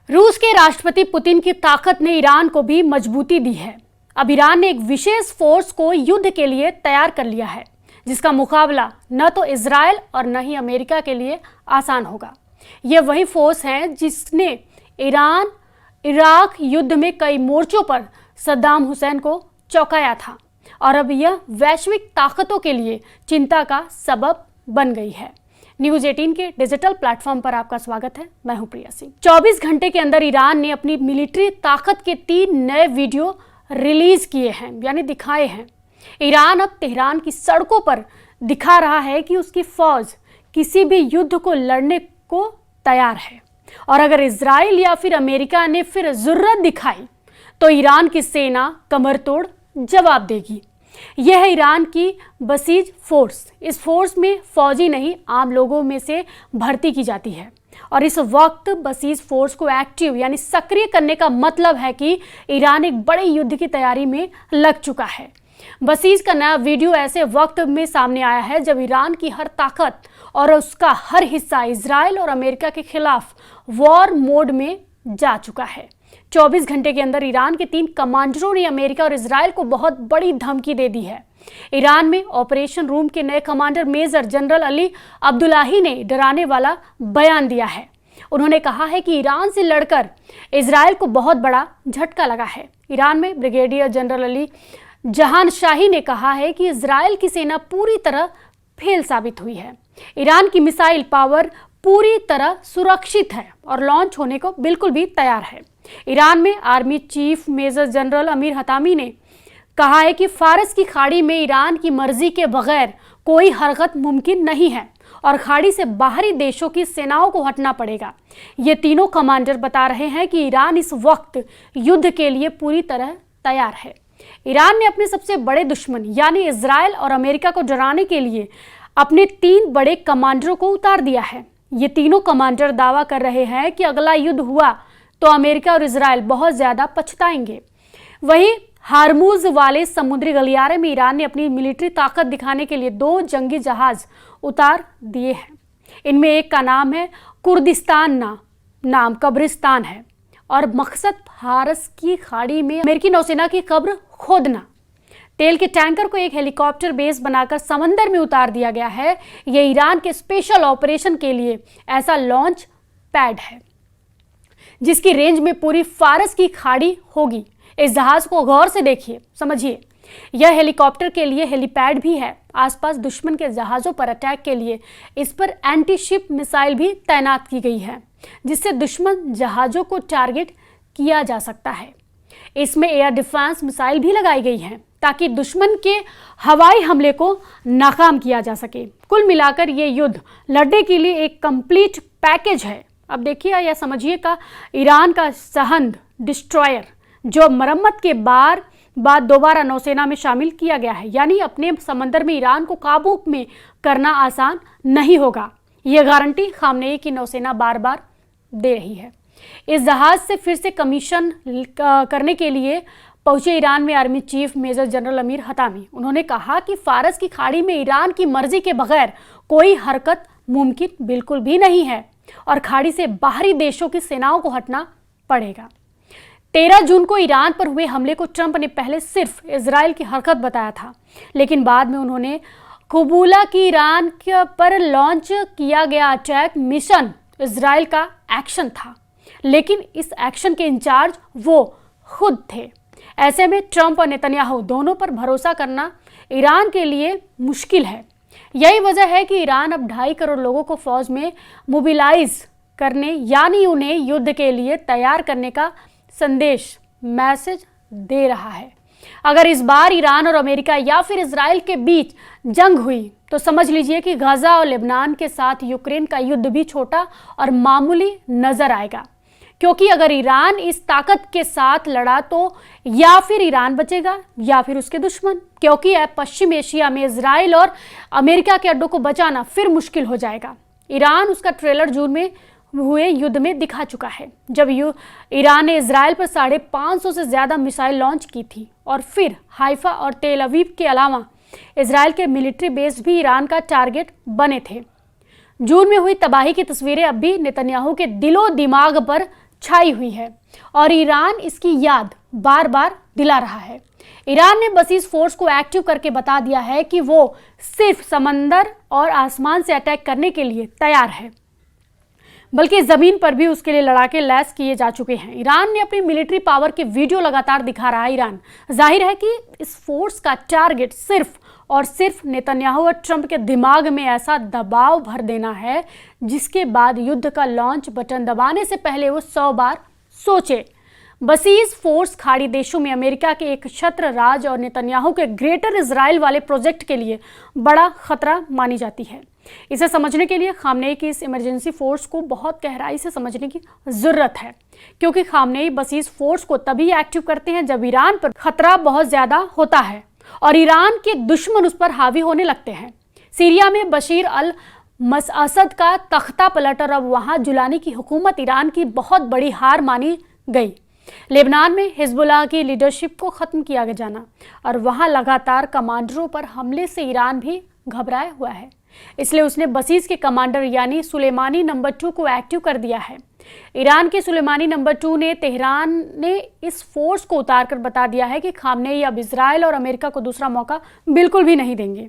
रूस के राष्ट्रपति पुतिन की ताकत ने ईरान को भी मजबूती दी है। अब ईरान ने एक विशेष फोर्स को युद्ध के लिए तैयार कर लिया है, जिसका मुकाबला न तो इजराइल और न ही अमेरिका के लिए आसान होगा। यह वही फोर्स है जिसने ईरान इराक युद्ध में कई मोर्चों पर सद्दाम हुसैन को चौंकाया था और अब यह वैश्विक ताकतों के लिए चिंता का सबब बन गई है। न्यूज 18 के डिजिटल प्लेटफॉर्म पर आपका स्वागत है। मैं हूं प्रिया सिंह। 24 घंटे के अंदर ईरान ने अपनी मिलिट्री ताकत के 3 नए वीडियो रिलीज किए हैं, यानी दिखाए हैं। ईरान अब तेहरान की सड़कों पर दिखा रहा है कि उसकी फौज किसी भी युद्ध को लड़ने को तैयार है और अगर इजराइल या फिर अमेरिका ने फिर जुर्रत दिखाई तो ईरान की सेना कमर तोड़ जवाब देगी। यह है ईरान की बसीज फोर्स। इस फोर्स में फौजी नहीं, आम लोगों में से भर्ती की जाती है और इस वक्त बसीज फोर्स को एक्टिव यानी सक्रिय करने का मतलब है कि ईरान एक बड़े युद्ध की तैयारी में लग चुका है। बसीज का नया वीडियो ऐसे वक्त में सामने आया है जब ईरान की हर ताकत और उसका हर हिस्सा इजराइल और अमेरिका के खिलाफ वॉर मोड में जा चुका है। 24 घंटे के अंदर ईरान के 3 कमांडरों ने अमेरिका और इजराइल को बहुत बड़ी धमकी दे दी है। ईरान में ऑपरेशन रूम के नए commander major general Ali Abdullahi ने डराने वाला बयान दिया है। उन्होंने कहा है कि ईरान से लड़कर इजराइल को बहुत बड़ा झटका लगा है। ईरान में ब्रिगेडियर जनरल अली जहानशाही ने कहा है कि इजराइल की सेना पूरी तरह फेल साबित हुई है। ईरान की मिसाइल पावर पूरी तरह सुरक्षित है और लॉन्च होने को बिल्कुल भी तैयार है। ईरान में army chief major general Amir Hatami ने कहा है कि फारस की खाड़ी में ईरान की मर्जी के बगैर कोई हरकत मुमकिन नहीं है और खाड़ी से बाहरी देशों की सेनाओं को हटना पड़ेगा। ये तीनों कमांडर बता रहे हैं कि ईरान इस वक्त युद्ध के लिए पूरी तरह तैयार है। ईरान ने अपने सबसे बड़े दुश्मन यानी इजराइल और अमेरिका को डराने के लिए अपने 3 बड़े कमांडरों को उतार दिया है। ये तीनों कमांडर दावा कर रहे हैं कि अगला युद्ध हुआ तो अमेरिका और इजराइल बहुत ज्यादा पछताएंगे। वहीं हार्मूज वाले समुद्री गलियारे में ईरान ने अपनी मिलिट्री ताकत दिखाने के लिए 2 जंगी जहाज उतार दिए हैं। इनमें एक का नाम है कुर्दिस्तान, नाम कब्रिस्तान है और मकसद फारस की खाड़ी में अमेरिकी नौसेना की कब्र खोदना। तेल के टैंकर को एक हेलीकॉप्टर बेस बनाकर समंदर में उतार दिया गया है। यह ईरान के स्पेशल ऑपरेशन के लिए ऐसा लॉन्च पैड है जिसकी रेंज में पूरी फारस की खाड़ी होगी। इस जहाज को गौर से देखिए, समझिए। यह हेलीकॉप्टर के लिए हेलीपैड भी है। आसपास दुश्मन के जहाज़ों पर अटैक के लिए इस पर एंटी शिप मिसाइल भी तैनात की गई है जिससे दुश्मन जहाज़ों को टारगेट किया जा सकता है। इसमें एयर डिफेंस मिसाइल भी लगाई गई है ताकि दुश्मन के हवाई हमले को नाकाम किया जा सके। कुल मिलाकर ये युद्ध लड़ने के लिए एक कंप्लीट पैकेज है। अब देखिए या समझिए का ईरान का सहंद डिस्ट्रॉयर जो मरम्मत के बाद दोबारा नौसेना में शामिल किया गया है, यानी अपने समंदर में ईरान को काबू में करना आसान नहीं होगा। यह गारंटी खामनेई की नौसेना बार बार दे रही है। इस जहाज से फिर से कमीशन करने के लिए पहुंचे ईरान में army chief major general Amir Hatami. उन्होंने कहा कि फारस की खाड़ी में ईरान की मर्जी के बगैर कोई हरकत मुमकिन बिल्कुल भी नहीं है और खाड़ी से बाहरी देशों की सेनाओं को हटना पड़ेगा। 13 जून को ईरान पर हुए हमले को ट्रंप ने पहले सिर्फ इजराइल की हरकत बताया था, लेकिन बाद में उन्होंने कबूला कि ईरान पर लॉन्च किया गया अटैक मिशन इजराइल का एक्शन था, लेकिन इस एक्शन के इंचार्ज वो खुद थे। ऐसे में ट्रंप और नेतन्याहू दोनों पर भरोसा करना ईरान के लिए मुश्किल है। यही वजह है कि ईरान अब 2.5 करोड़ लोगों को फौज में मोबिलाइज करने यानी उन्हें युद्ध के लिए तैयार करने का मैसेज दे रहा है। अगर इस बार ईरान और अमेरिका या फिर इजराइल के बीच जंग हुई तो समझ लीजिए कि गाजा और लेबनान के साथ यूक्रेन का युद्ध भी छोटा और मामूली नजर आएगा, क्योंकि अगर ईरान इस ताकत के साथ लड़ा तो या फिर ईरान बचेगा या फिर उसके दुश्मन, क्योंकि अब पश्चिम एशिया में इजराइल और अमेरिका के अड्डों को बचाना फिर मुश्किल हो जाएगा। ईरान उसका ट्रेलर जून में हुए युद्ध में दिखा चुका है, जब ईरान ने इजराइल पर 550 से ज्यादा मिसाइल लॉन्च की थी और फिर हाइफा और तेल अवीव के अलावा इजराइल के मिलिट्री बेस भी ईरान का टारगेट बने थे। जून में हुई तबाही की तस्वीरें अब भी नेतन्याहू के दिलो दिमाग पर छाई हुई है और ईरान इसकी याद बार बार दिला रहा है। ईरान ने बसीज फोर्स को एक्टिव करके बता दिया है कि वो सिर्फ समंदर और आसमान से अटैक करने के लिए तैयार है, बल्कि जमीन पर भी उसके लिए लड़ाके लैस किए जा चुके हैं। ईरान ने अपनी मिलिट्री पावर के वीडियो लगातार दिखा रहा है। ईरान जाहिर है कि इस फोर्स का टारगेट सिर्फ और सिर्फ नेतन्याहू और ट्रंप के दिमाग में ऐसा दबाव भर देना है जिसके बाद युद्ध का लॉन्च बटन दबाने से पहले वो 100 बार सोचे। बसीज फोर्स खाड़ी देशों में अमेरिका के एक छत्र राज और नेतन्याहू के ग्रेटर इजराइल वाले प्रोजेक्ट के लिए बड़ा खतरा मानी जाती है। इसे समझने के लिए खामनेई की इस इमरजेंसी फोर्स को बहुत गहराई से समझने की जरूरत है, क्योंकि खामनेई बसीज फोर्स को तभी एक्टिव करते हैं जब ईरान पर खतरा बहुत ज्यादा होता है और ईरान के दुश्मन उस पर हावी होने लगते हैं। सीरिया में बशीर अल असद का तख्ता पलट और अब वहां जुलानी की हुकूमत ईरान की बहुत बड़ी हार मानी गई। लेबनान में हिजबुल्लाह की लीडरशिप को खत्म किया जाना और वहां लगातार कमांडरों पर हमले से ईरान भी घबराया हुआ है, इसलिए उसने बसीज के कमांडर यानी सुलेमानी नंबर 2 को एक्टिव कर दिया है। ईरान के सुलेमानी नंबर 2 ने तेहरान ने इस फोर्स को उतारकर बता दिया है कि खामनेई अब इजराइल और अमेरिका को दूसरा मौका बिल्कुल भी नहीं देंगे।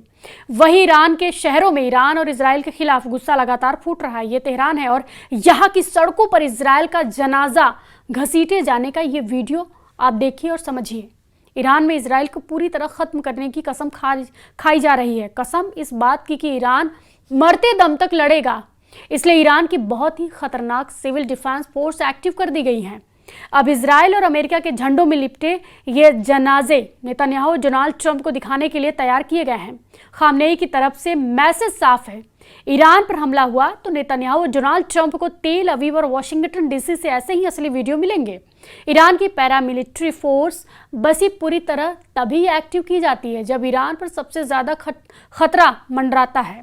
वहीं ईरान के शहरों में ईरान और इजराइल के खिलाफ गुस्सा लगातार फूट रहा है। ये तेहरान है और यहाँ की सड़कों पर इजराइल का जनाजा घसीटे जाने का ये वीडियो आप देखिए और समझिए। ईरान में इजराइल को पूरी तरह खत्म करने की कसम खाई जा रही है। कसम इस बात की कि ईरान मरते दम तक लड़ेगा, इसलिए ईरान की बहुत ही खतरनाक सिविल डिफेंस फोर्स एक्टिव कर दी गई हैं। अब इजराइल और अमेरिका के झंडों में लिपटे ये जनाजे नेतन्याहू और डोनाल्ड ट्रंप को दिखाने के लिए तैयार किए गए हैं। खामनेई की तरफ से मैसेज साफ है, ईरान पर हमला हुआ तो नेतन्याहू और डोनाल्ड ट्रंप को तेल अवीव और वाशिंगटन डीसी से ऐसे ही असली वीडियो मिलेंगे। ईरान की पैरामिलिट्री फोर्स बसी पूरी तरह तभी एक्टिव की जाती है जब ईरान पर सबसे ज्यादा खतरा मंडराता है।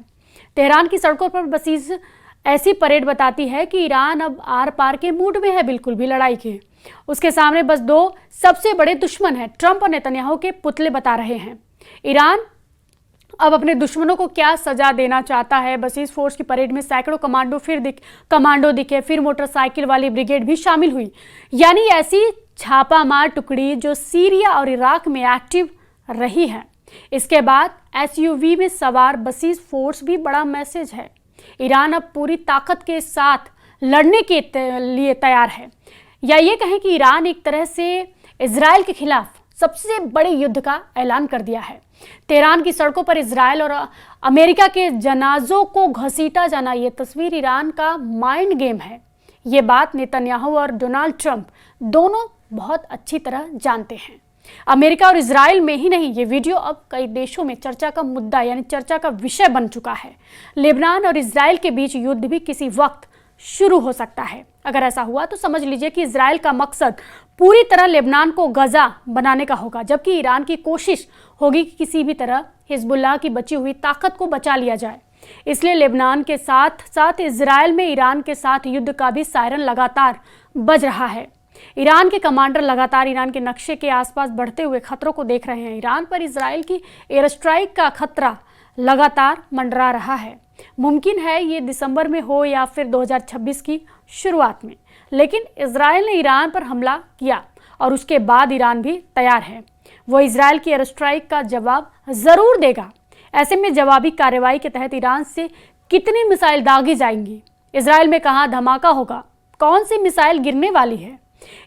तेहरान की सड़कों पर बसीज ऐसी परेड बताती है कि ईरान अब आर पार के मूड में है, बिल्कुल भी लड़ाई के। उसके सामने बस 2 सबसे बड़े दुश्मन हैं, ट्रंप और नेतन्याहू के पुतले बता रहे हैं। ईरान अब अपने दुश्मनों को क्या सजा देना चाहता है। बसीज फोर्स की परेड में सैकड़ों कमांडो दिखे, फिर मोटरसाइकिल वाली ब्रिगेड भी शामिल हुई, यानी ऐसी छापामार टुकड़ी जो सीरिया और इराक में एक्टिव रही है। इसके बाद एसयूवी में सवार बसीज फोर्स भी बड़ा मैसेज है। ईरान अब पूरी ताकत के साथ लड़ने के लिए तैयार है, या ये कहें कि ईरान एक तरह से इजराइल के खिलाफ सबसे बड़े युद्ध का ऐलान कर दिया है। तेहरान की सड़कों पर इजराइल और अमेरिका के जनाजों को घसीटा जाना, ये तस्वीर ईरान का माइंड गेम है। ये बात नेतन्याहू और डोनाल्ड ट्रंप दोनों बहुत अच्छी तरह जानते हैं। अमेरिका और इजराइल में ही नहीं, ये वीडियो अब कई देशों में चर्चा का मुद्दा यानी चर्चा का विषय बन चुका है। लेबनान और इजराइल के बीच युद्ध भी किसी वक्त शुरू हो सकता है। अगर ऐसा हुआ तो समझ लीजिए कि इजराइल का मकसद पूरी तरह लेबनान को गजा बनाने का होगा, जबकि ईरान की कोशिश होगी कि किसी भी तरह हिजबुल्लाह की बची हुई ताकत को बचा लिया जाए। इसलिए लेबनान के साथ साथ इजराइल में ईरान के साथ युद्ध का भी सायरन लगातार बज रहा है। ईरान के कमांडर लगातार ईरान के नक्शे के आसपास बढ़ते हुए खतरों को देख रहे हैं। ईरान पर इजराइल की एयर स्ट्राइक का खतरा लगातार मंडरा रहा है। मुमकिन है ये दिसंबर में हो या फिर 2026 की शुरुआत में, लेकिन इजराइल ने ईरान पर हमला किया और उसके बाद ईरान भी तैयार है। वो इजराइल की एयर स्ट्राइक का जवाब जरूर देगा। ऐसे में जवाबी कार्रवाई के तहत ईरान से कितनी मिसाइल दागी जाएंगी, इजराइल में कहाँ धमाका होगा, कौन सी मिसाइल गिरने वाली है,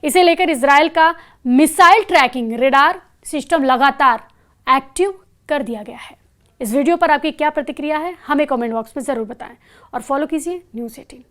इसे लेकर इजराइल का मिसाइल ट्रैकिंग रेडार सिस्टम लगातार एक्टिव कर दिया गया है। इस वीडियो पर आपकी क्या प्रतिक्रिया है, हमें कमेंट बॉक्स में जरूर बताएं और फॉलो कीजिए न्यूज़ 18।